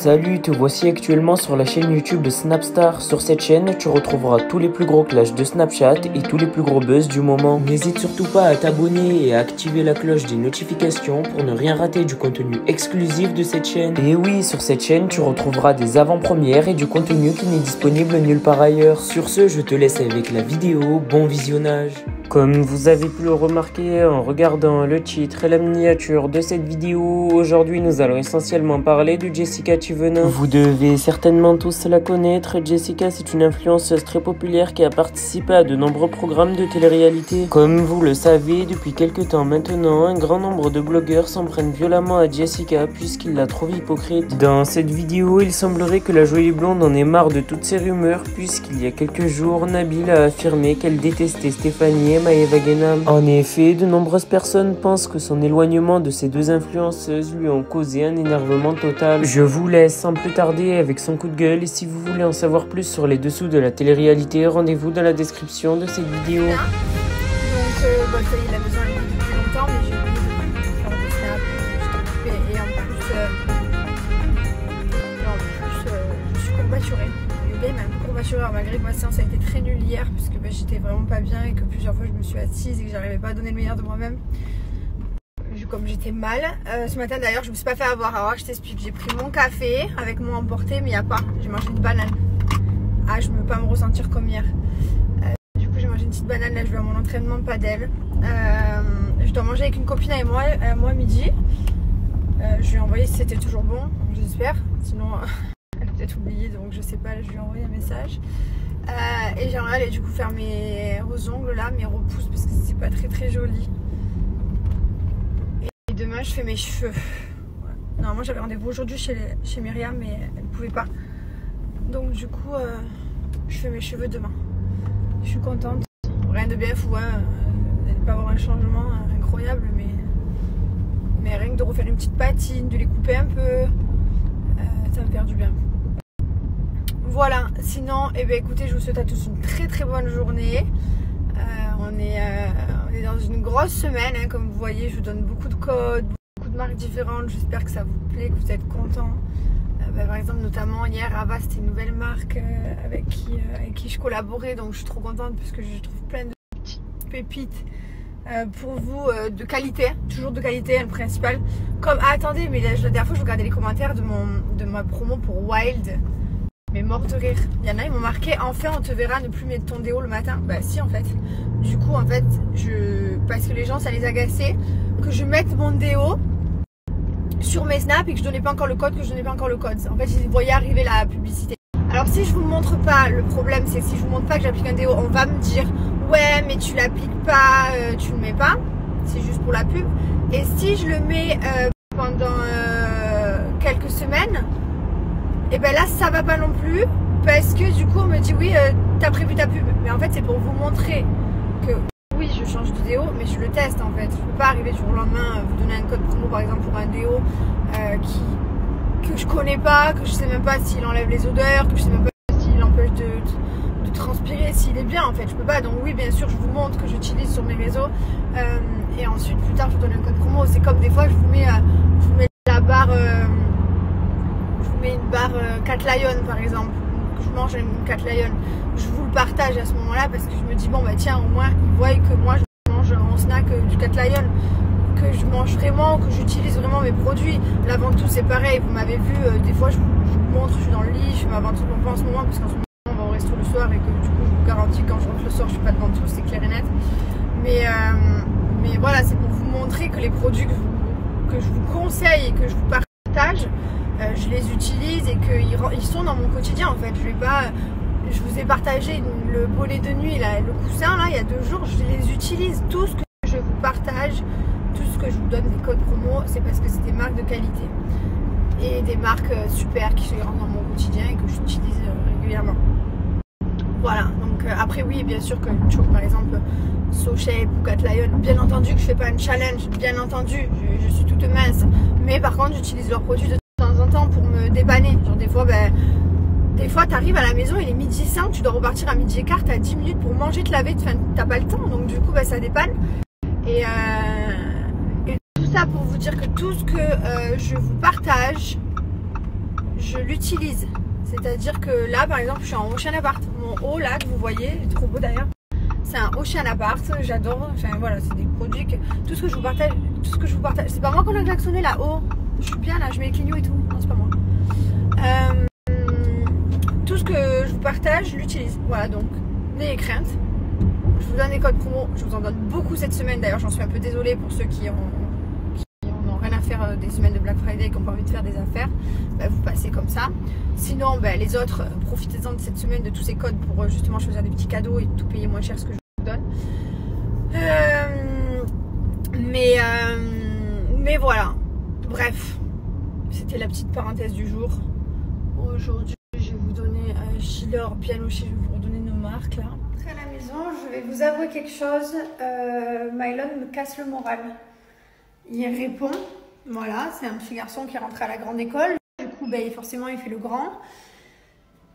Salut, te voici actuellement sur la chaîne YouTube de Snapstar. Sur cette chaîne, tu retrouveras tous les plus gros clashs de Snapchat et tous les plus gros buzz du moment. N'hésite surtout pas à t'abonner et à activer la cloche des notifications pour ne rien rater du contenu exclusif de cette chaîne. Et oui, sur cette chaîne, tu retrouveras des avant-premières et du contenu qui n'est disponible nulle part ailleurs. Sur ce, je te laisse avec la vidéo. Bon visionnage. Comme vous avez pu le remarquer en regardant le titre et la miniature de cette vidéo, aujourd'hui nous allons essentiellement parler de Jessica Thivenin. Vous devez certainement tous la connaître. Jessica, c'est une influenceuse très populaire qui a participé à de nombreux programmes de télé-réalité. Comme vous le savez, depuis quelques temps maintenant, un grand nombre de blogueurs s'en prennent violemment à Jessica puisqu'ils la trouvent hypocrite. Dans cette vidéo, il semblerait que la jolie blonde en ait marre de toutes ces rumeurs puisqu'il y a quelques jours, Nabil a affirmé qu'elle détestait Stéphanie et Maëva Guénam. En effet, de nombreuses personnes pensent que son éloignement de ces deux influenceuses lui ont causé un énervement total. Je vous laisse sans plus tarder avec son coup de gueule et si vous voulez en savoir plus sur les dessous de la télé-réalité, rendez-vous dans la description de cette vidéo. Donc, ça y est, la maison elle est depuis longtemps, mais j'ai oublié de faire des snaps, j'étais occupée et en plus, je suis courbaturée. Le gars il m'a un peu courbaturée, malgré que ma séance a été très nulle hier, parce que j'étais vraiment pas bien et que plusieurs fois je me suis assise et que j'arrivais pas à donner le meilleur de moi-même. Comme j'étais mal. Ce matin d'ailleurs je me suis pas fait avoir. Alors je t'explique, j'ai pris mon café avec mon emporté mais il n'y a pas. J'ai mangé une banane. Ah, je ne veux pas me ressentir comme hier. Du coup j'ai mangé une petite banane, là je vais à mon entraînement padel. Je dois manger avec une copine et moi midi. Je lui ai envoyé si c'était toujours bon, j'espère. Sinon elle a peut-être oublié, donc je sais pas, je lui ai envoyé un message. Et j'aimerais aller du coup faire mes ongles là, mes repousses parce que c'est pas très joli. Demain je fais mes cheveux. Ouais. Normalement j'avais rendez-vous aujourd'hui chez Myriam mais elle ne pouvait pas. Donc du coup je fais mes cheveux demain. Je suis contente. Rien de bien fou, hein. Elle ne pas avoir un changement incroyable mais rien que de refaire une petite patine, de les couper un peu, ça me fait du bien. Voilà, sinon écoutez, je vous souhaite à tous une très bonne journée. On est dans une grosse semaine, hein, comme vous voyez, je vous donne beaucoup de codes, beaucoup de marques différentes, j'espère que ça vous plaît, que vous êtes contents. Par exemple, notamment hier, Ava, c'était une nouvelle marque avec qui je collaborais, donc je suis trop contente parce que je trouve plein de petites pépites pour vous de qualité, toujours de qualité, le principal. Comme, attendez, mais la dernière fois, je regardais les commentaires de ma promo pour Wild. Mais mort de rire. Il y en a, ils m'ont marqué enfin on te verra ne plus mettre ton déo le matin. Bah si en fait. Du coup en fait parce que les gens ça les agaçait que je mette mon déo sur mes snaps et que je donnais pas encore le code, En fait ils voyaient arriver la publicité. Alors si je vous le montre pas, le problème c'est que si je vous montre pas que j'applique un déo, on va me dire ouais mais tu l'appliques pas, tu le mets pas. C'est juste pour la pub. Et si je le mets pendant quelques semaines, et ben là ça va pas non plus parce que du coup on me dit oui t'as prévu ta pub, mais en fait c'est pour vous montrer que oui je change de déo mais je le teste en fait. Je peux pas arriver du jour au lendemain vous donner un code promo par exemple pour un déo que je connais pas, que je sais même pas s'il enlève les odeurs, que je sais même pas s'il empêche de transpirer, s'il est bien en fait, je peux pas. Donc oui bien sûr je vous montre que j'utilise sur mes réseaux et ensuite plus tard je vous donne un code promo. C'est comme des fois je vous mets la barre une barre Cat Lion par exemple, je mange une Cat Lion, je vous le partage à ce moment là parce que je me dis bon bah tiens au moins ils voient que moi je mange en snack du Cat Lion, que je mange vraiment, que j'utilise vraiment mes produits. La ventouse c'est pareil, vous m'avez vu des fois je vous montre, je suis dans le lit, je fais ma ventouse, bon pas en ce moment parce qu'en ce moment on va au resto le soir et que du coup je vous garantis quand je rentre le soir je fais pas de ventouse, c'est clair et net. Mais voilà, c'est pour vous montrer que les produits que je vous conseille et que je vous partage, je les utilise et qu'ils sont dans mon quotidien en fait. Je vous ai partagé le bonnet de nuit, là, le coussin là il y a 2 jours, je les utilise. Tout ce que je vous partage, tout ce que je vous donne des codes promo, c'est parce que c'est des marques de qualité et des marques super qui rentrent dans mon quotidien et que j'utilise régulièrement. Voilà, donc après oui bien sûr que toujours par exemple SoShape ou Cat Lion, bien entendu que je fais pas un challenge, bien entendu je suis toute mince, mais par contre j'utilise leurs produits de temps en temps pour me dépanner. Genre des fois t'arrives à la maison, il est 12h05, tu dois repartir à 12h15, t'as 10 minutes pour manger, te laver, t'as pas le temps, donc du coup ça dépanne. Et tout ça pour vous dire que tout ce que je vous partage, je l'utilise. C'est-à-dire que là, par exemple, je suis en Ocean Apart. Mon haut là que vous voyez, il est trop beau d'ailleurs. C'est un Ocean Apart, j'adore. Enfin voilà, c'est des produits que tout ce que je vous partage, C'est pas moi qu'on a klaxonné là-haut. Je suis bien là, je mets les clignots et tout. Non, c'est pas moi. Tout ce que je vous partage, je l'utilise. Voilà, donc n'ayez crainte. Je vous donne des codes promo. Je vous en donne beaucoup cette semaine. D'ailleurs, j'en suis un peu désolée pour ceux qui n'ont rien à faire des semaines de Black Friday et qui n'ont pas envie de faire des affaires. Bah, vous passez comme ça. Sinon, bah, les autres, profitez-en de cette semaine de tous ces codes pour justement choisir des petits cadeaux et tout payer moins cher ce que je vous donne. Mais voilà. Bref, c'était la petite parenthèse du jour. Aujourd'hui, je vais vous donner Schiller, Pianoche, je vais vous redonner nos marques là. À la maison, je vais vous avouer quelque chose. Mylon me casse le moral. Il répond, voilà, c'est un petit garçon qui est rentré à la grande école. Du coup, ben, forcément, il fait le grand.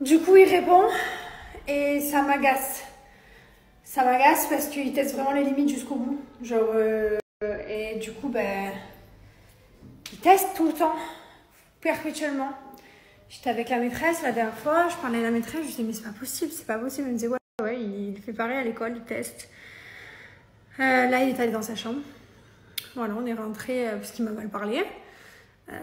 Du coup, il répond et ça m'agace. Ça m'agace parce qu'il teste vraiment les limites jusqu'au bout. Genre, et du coup, ben, il teste tout le temps, perpétuellement. J'étais avec la maîtresse la dernière fois, je parlais à la maîtresse, je disais mais c'est pas possible, c'est pas possible. Elle me disait ouais, il fait pareil à l'école, il teste. Là, il est allé dans sa chambre. Voilà, on est rentré parce qu'il m'a mal parlé.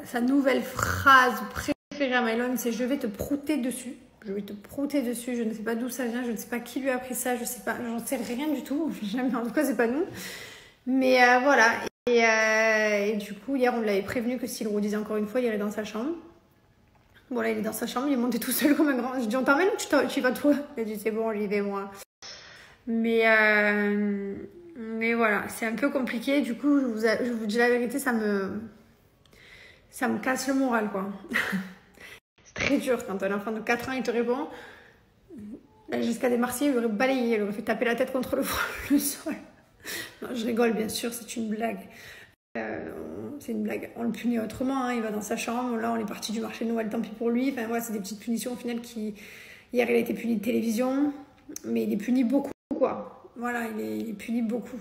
Sa nouvelle phrase préférée à Mylon, c'est je vais te prouter dessus. Je vais te prouter dessus, je ne sais pas d'où ça vient, je ne sais pas qui lui a appris ça, je sais pas, j'en sais rien du tout. En tout cas, c'est pas nous. Mais voilà. Et du coup, hier, on l'avait prévenu que s'il le redisait encore une fois, il irait dans sa chambre. Bon, là, il est dans sa chambre, il est monté tout seul comme un grand. Je dis, on t'emmène ou tu y vas toi? Il a dit, c'est bon, j'y vais moi. Mais voilà, c'est un peu compliqué. Du coup, je vous dis la vérité, ça me casse le moral, quoi. C'est très dur quand un enfant de 4 ans, il te répond. Là, jusqu'à des Marseillais, il aurait balayé, il aurait fait taper la tête contre le sol. Non, je rigole, bien sûr, c'est une blague. C'est une blague. On le punit autrement, hein. Il va dans sa chambre. Là, on est parti du marché de Noël, tant pis pour lui. Enfin, voilà, c'est des petites punitions au final qui. Hier, il a été puni de télévision, mais il est puni beaucoup, quoi. Voilà, il est puni beaucoup.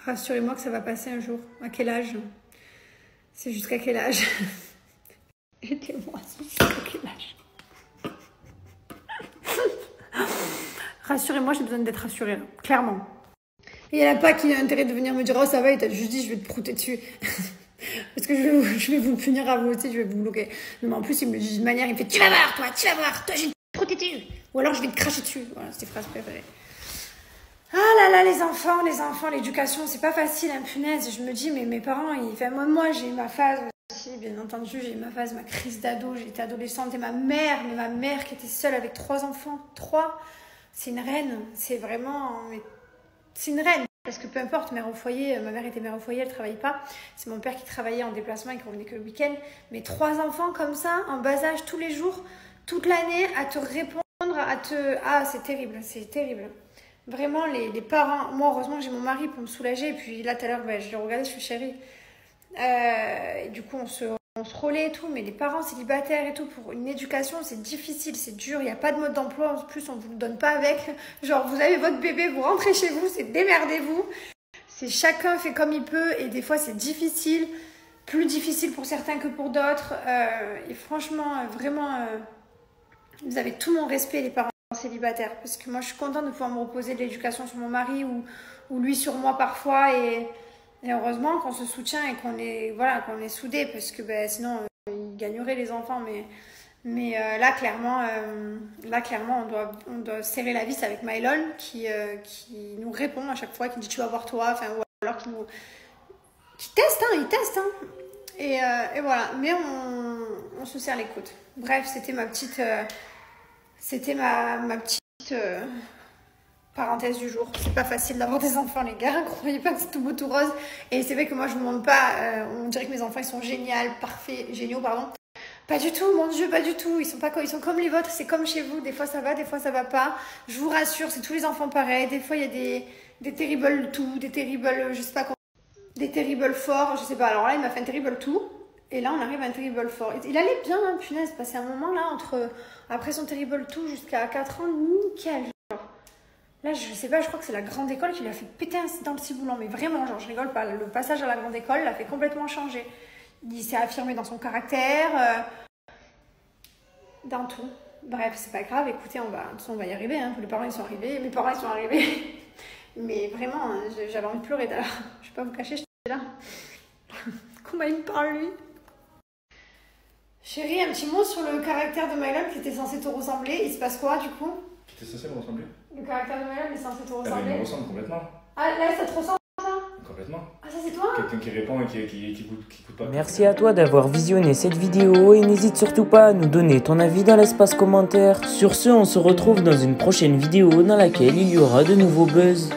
Rassurez-moi que ça va passer un jour. À quel âge? C'est jusqu'à quel âge? Aidez-moi, c'est jusqu'à quel âge? Rassurez-moi, j'ai besoin d'être rassurée, là. Clairement. Et il n'y en a pas qui a intérêt de venir me dire « Oh, ça va, il t'a juste dit, je vais te prouter dessus. » Parce que je vais vous punir à vous aussi, je vais vous bloquer. Non, mais en plus, il me le dit d'une manière, il me fait « Tu vas voir, toi, je vais te prouter dessus. » Ou alors, je vais te cracher dessus. Voilà, c'est tes phrases préférées. Ah là là, les enfants, l'éducation, c'est pas facile, hein, punaise. Je me dis, mais mes parents, moi, j'ai eu ma phase aussi, bien entendu, j'ai eu ma phase, ma crise d'ado, j'étais adolescente. Et ma mère qui était seule avec 3 enfants, 3, c'est une reine. C'est vraiment... C'est une reine, parce que peu importe, mère au foyer, ma mère était mère au foyer, elle ne travaillait pas. C'est mon père qui travaillait en déplacement et qui revenait que le week-end. Mais 3 enfants comme ça, en bas âge, tous les jours, toute l'année, à te répondre, Ah, c'est terrible, c'est terrible. Vraiment, les parents... Moi, heureusement que j'ai mon mari pour me soulager. Et puis là, tout à l'heure, je le regardais, je suis chérie. Et du coup, on se relaie et tout. Mais les parents célibataires et tout, pour une éducation, c'est difficile, c'est dur. Il n'y a pas de mode d'emploi. En plus, on ne vous le donne pas avec. Genre, vous avez votre bébé, vous rentrez chez vous, c'est démerdez-vous. C'est chacun fait comme il peut. Et des fois, c'est difficile. Plus difficile pour certains que pour d'autres. Et franchement, vraiment, vous avez tout mon respect, les parents célibataires. Parce que moi, je suis contente de pouvoir me reposer de l'éducation sur mon mari ou lui sur moi parfois. Et heureusement qu'on se soutient et qu'on est soudés, parce que sinon ils gagneraient les enfants. Mais là clairement on doit serrer la vis avec Mylon qui nous répond à chaque fois, qui dit tu vas voir toi, enfin, ou alors qui teste, hein, il teste, hein. Et voilà, mais on se serre les coudes. Bref, c'était ma petite parenthèse du jour. C'est pas facile d'avoir des enfants, les gars. Croyez pas que c'est tout beau, tout rose. Et c'est vrai que moi, je vous montre pas. On dirait que mes enfants, ils sont géniaux, pardon. Pas du tout, mon Dieu, pas du tout. Ils sont comme les vôtres. C'est comme chez vous. Des fois, ça va, des fois, ça va pas. Je vous rassure, c'est tous les enfants pareils. Des fois, il y a des terrible tout, des terrible, je sais pas comment, des terrible forts, je sais pas. Alors là, il m'a fait un terrible tout. Et là, on arrive à un terrible fort. Il allait bien, hein, punaise. Passé un moment là, après son terrible tout jusqu'à 4 ans, nickel. Là, je sais pas, je crois que c'est la grande école qui lui a fait péter dans le ciboulon. Mais vraiment, genre, je rigole pas. Le passage à la grande école l'a fait complètement changer. Il s'est affirmé dans son caractère, dans tout. Bref, c'est pas grave, écoutez, de toute façon, on va y arriver. Hein. Les parents, ils sont arrivés, mes parents, ils sont arrivés. Mais vraiment, j'avais envie de pleurer d'ailleurs. Je vais pas vous cacher, j'étais là. Comment il me parle, lui? Chérie, un petit mot sur le caractère de Mylam qui était censé te ressembler. Il se passe quoi, du coup? Qui était censé me ressembler? Le caractère de Mylam est censé te ressembler. Il me ressemble complètement. Ah, là, ça te ressemble, ça? Complètement. Ah, ça, c'est toi? Quelqu'un qui répond et qui coûte pas. Merci à toi d'avoir visionné cette vidéo et n'hésite surtout pas à nous donner ton avis dans l'espace commentaire. Sur ce, on se retrouve dans une prochaine vidéo dans laquelle il y aura de nouveaux buzz.